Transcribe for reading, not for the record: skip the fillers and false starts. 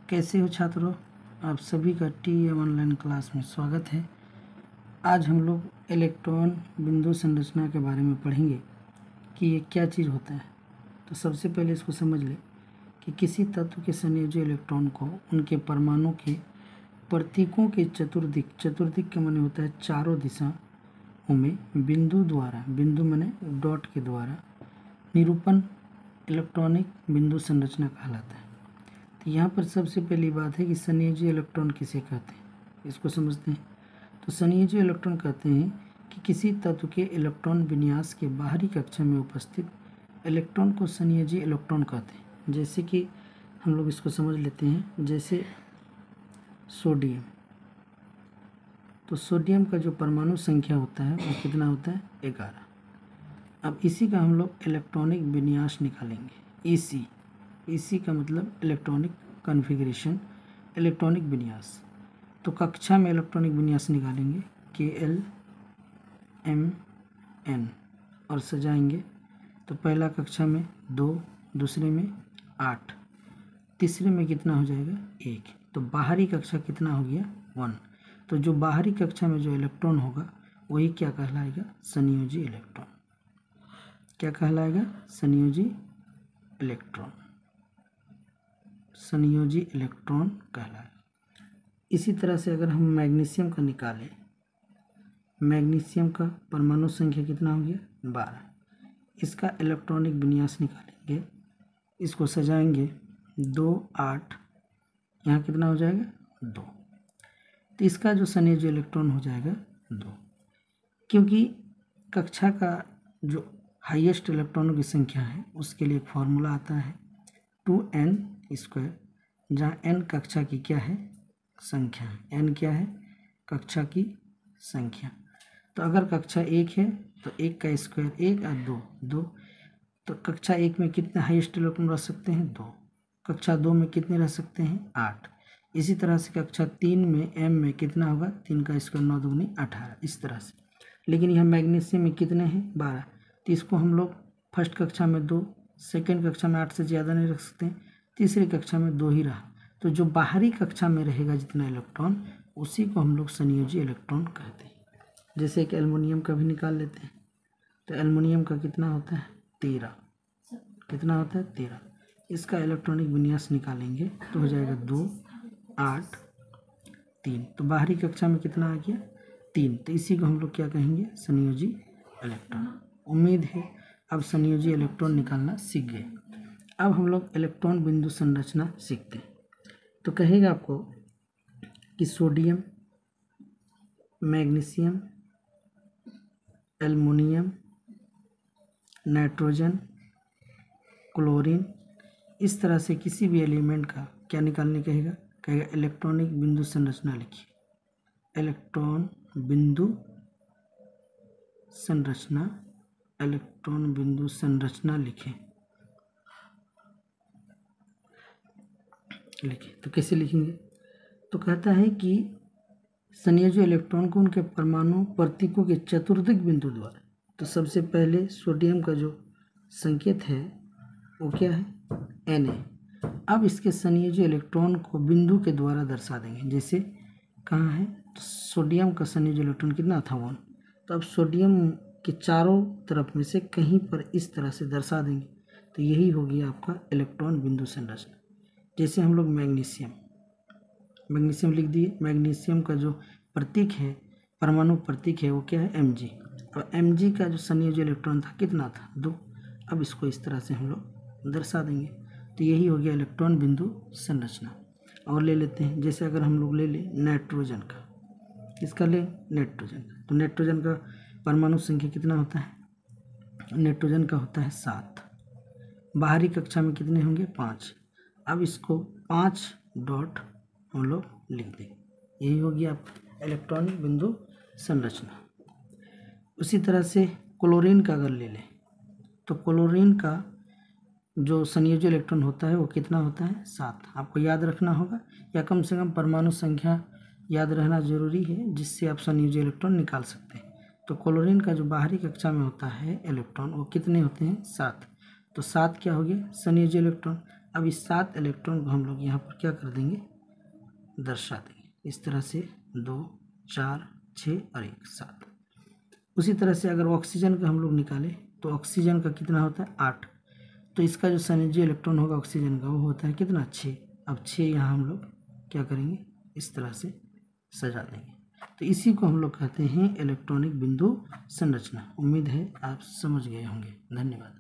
कैसे हो छात्रों, आप सभी का TM ऑनलाइन क्लास में स्वागत है। आज हम लोग इलेक्ट्रॉन बिंदु संरचना के बारे में पढ़ेंगे कि ये क्या चीज़ होता है। तो सबसे पहले इसको समझ लें कि किसी तत्व के संयोजी इलेक्ट्रॉन को उनके परमाणु के प्रतीकों के चतुर्दिक के माने होता है चारों दिशाओं में बिंदु द्वारा, बिंदु माने डॉट के द्वारा निरूपण इलेक्ट्रॉनिक बिंदु संरचना कहलाता है। तो यहाँ पर सबसे पहली बात है कि संयोजी इलेक्ट्रॉन किसे कहते हैं, इसको समझते हैं। तो संयोजी इलेक्ट्रॉन कहते हैं कि किसी तत्व के इलेक्ट्रॉन विन्यास के बाहरी कक्षा में उपस्थित इलेक्ट्रॉन को संयोजी इलेक्ट्रॉन कहते हैं। जैसे कि हम लोग इसको समझ लेते हैं, जैसे सोडियम। तो सोडियम का जो परमाणु संख्या होता है वो कितना होता है, 11। अब इसी का हम लोग इलेक्ट्रॉनिक विन्यास निकालेंगे। इसी का मतलब इलेक्ट्रॉनिक कॉन्फ़िगरेशन, इलेक्ट्रॉनिक विन्यास। तो कक्षा में इलेक्ट्रॉनिक विन्यास निकालेंगे KLMN और सजाएंगे। तो पहला कक्षा में 2, दूसरे में 8, तीसरे में कितना हो जाएगा 1। तो बाहरी कक्षा कितना हो गया 1। तो जो बाहरी कक्षा में जो इलेक्ट्रॉन होगा वही क्या कहलाएगा, संयोजी इलेक्ट्रॉन। क्या कहलाएगा, संयोजी इलेक्ट्रॉन। संयोजी इलेक्ट्रॉन कहलाएगा। इसी तरह से अगर हम मैग्नीशियम का निकालें, मैग्नीशियम का परमाणु संख्या कितना हो गया 12। इसका इलेक्ट्रॉनिक विन्यास निकालेंगे, इसको सजाएंगे 2, 8, यहाँ कितना हो जाएगा 2। तो इसका जो संयोजी इलेक्ट्रॉन हो जाएगा 2, क्योंकि कक्षा का जो हाईएस्ट इलेक्ट्रॉनों की संख्या है उसके लिए एक फॉर्मूला आता है 2n², जहाँ n कक्षा की क्या है, संख्या है। n क्या है, कक्षा की संख्या। तो अगर कक्षा 1 है तो 1 का स्क्वायर 1 और 2। तो कक्षा 1 में कितने हाईएस्ट इलेक्ट्रॉन रह सकते हैं 2। कक्षा 2 में कितने रह सकते हैं 8। इसी तरह से कक्षा 3 में m में कितना होगा, 3 का स्क्वायर 9 दूनी 18, इस तरह से। लेकिन यह मैग्नीशियम में कितने हैं 12। तो इसको हम लोग फर्स्ट कक्षा में 2, सेकेंड कक्षा में 8 से ज़्यादा नहीं रख सकते, तीसरी कक्षा में 2 ही रहा। तो जो बाहरी कक्षा में रहेगा जितना इलेक्ट्रॉन, उसी को हम लोग संयोजी इलेक्ट्रॉन कहते हैं। जैसे कि एल्युमिनियम का भी निकाल लेते हैं। तो एल्युमिनियम का कितना होता है 13। कितना होता है 13। इसका इलेक्ट्रॉनिक विन्यास निकालेंगे तो हो जाएगा 2, 8, 3। तो बाहरी कक्षा में कितना आ गया 3। तो इसी को हम लोग क्या कहेंगे, संयोजी इलेक्ट्रॉन। उम्मीद है अब संयोजी इलेक्ट्रॉन निकालना सीख गए। अब हम लोग इलेक्ट्रॉन बिंदु संरचना सीखते हैं। तो कहेगा आपको कि sodium, magnesium, aluminium, nitrogen, chlorine, इस तरह से किसी भी एलिमेंट का क्या निकालने कहेगा, कहेगा इलेक्ट्रॉनिक बिंदु संरचना लिखिए। इलेक्ट्रॉन बिंदु संरचना, इलेक्ट्रॉन बिंदु संरचना लिखें। तो कैसे लिखेंगे, तो कहता है कि संयोजी इलेक्ट्रॉन को उनके परमाणु प्रतीकों के चतुर्दिक बिंदु द्वारा। तो सबसे पहले सोडियम का जो संकेत है वो क्या है, Na। अब इसके संयोजी इलेक्ट्रॉन को बिंदु के द्वारा दर्शा देंगे। जैसे कहाँ है, तो सोडियम का संयोजी इलेक्ट्रॉन कितना था 1। तो अब सोडियम के चारों तरफ में से कहीं पर इस तरह से दर्शा देंगे। तो यही हो गया आपका इलेक्ट्रॉन बिंदु संरचना। जैसे हम लोग मैग्नीशियम लिख दिए। मैग्नीशियम का जो प्रतीक है, परमाणु प्रतीक है, वो क्या है Mg। और Mg का जो संयोजी इलेक्ट्रॉन था कितना था 2। अब इसको इस तरह से हम लोग दर्शा देंगे। तो यही हो गया इलेक्ट्रॉन बिंदु संरचना। और ले लेते हैं, जैसे अगर हम लोग ले लें नाइट्रोजन का, किसका ले, नाइट्रोजन का। तो नाइट्रोजन का परमाणु संख्या कितना होता है, नाइट्रोजन का होता है 7। बाहरी कक्षा में कितने होंगे 5। अब इसको 5 डॉट हम लोग लिख दें। यही होगी आप इलेक्ट्रॉनिक बिंदु संरचना। उसी तरह से क्लोरीन का अगर ले लें, तो क्लोरीन का जो संयोजी इलेक्ट्रॉन होता है वो कितना होता है 7। आपको याद रखना होगा, या कम से कम परमाणु संख्या याद रहना जरूरी है, जिससे आप संयोजी इलेक्ट्रॉन निकाल सकते हैं। तो क्लोरीन का जो बाहरी कक्षा में होता है इलेक्ट्रॉन, वो कितने होते हैं 7। तो 7 क्या हो गया संयोजी इलेक्ट्रॉन। अब इस 7 इलेक्ट्रॉन को हम लोग यहाँ पर क्या कर देंगे, दर्शा देंगे इस तरह से 2 4 6 और 1 7। उसी तरह से अगर ऑक्सीजन का हम लोग निकालें तो ऑक्सीजन का कितना होता है 8, तो इसका जो संयोजी इलेक्ट्रॉन होगा ऑक्सीजन का वो होता है कितना 6। अब 6 यहाँ हम लोग क्या करेंगे, इस तरह से सजा देंगे। तो इसी को हम लोग कहते हैं इलेक्ट्रॉनिक बिंदु संरचना। उम्मीद है आप समझ गए होंगे। धन्यवाद।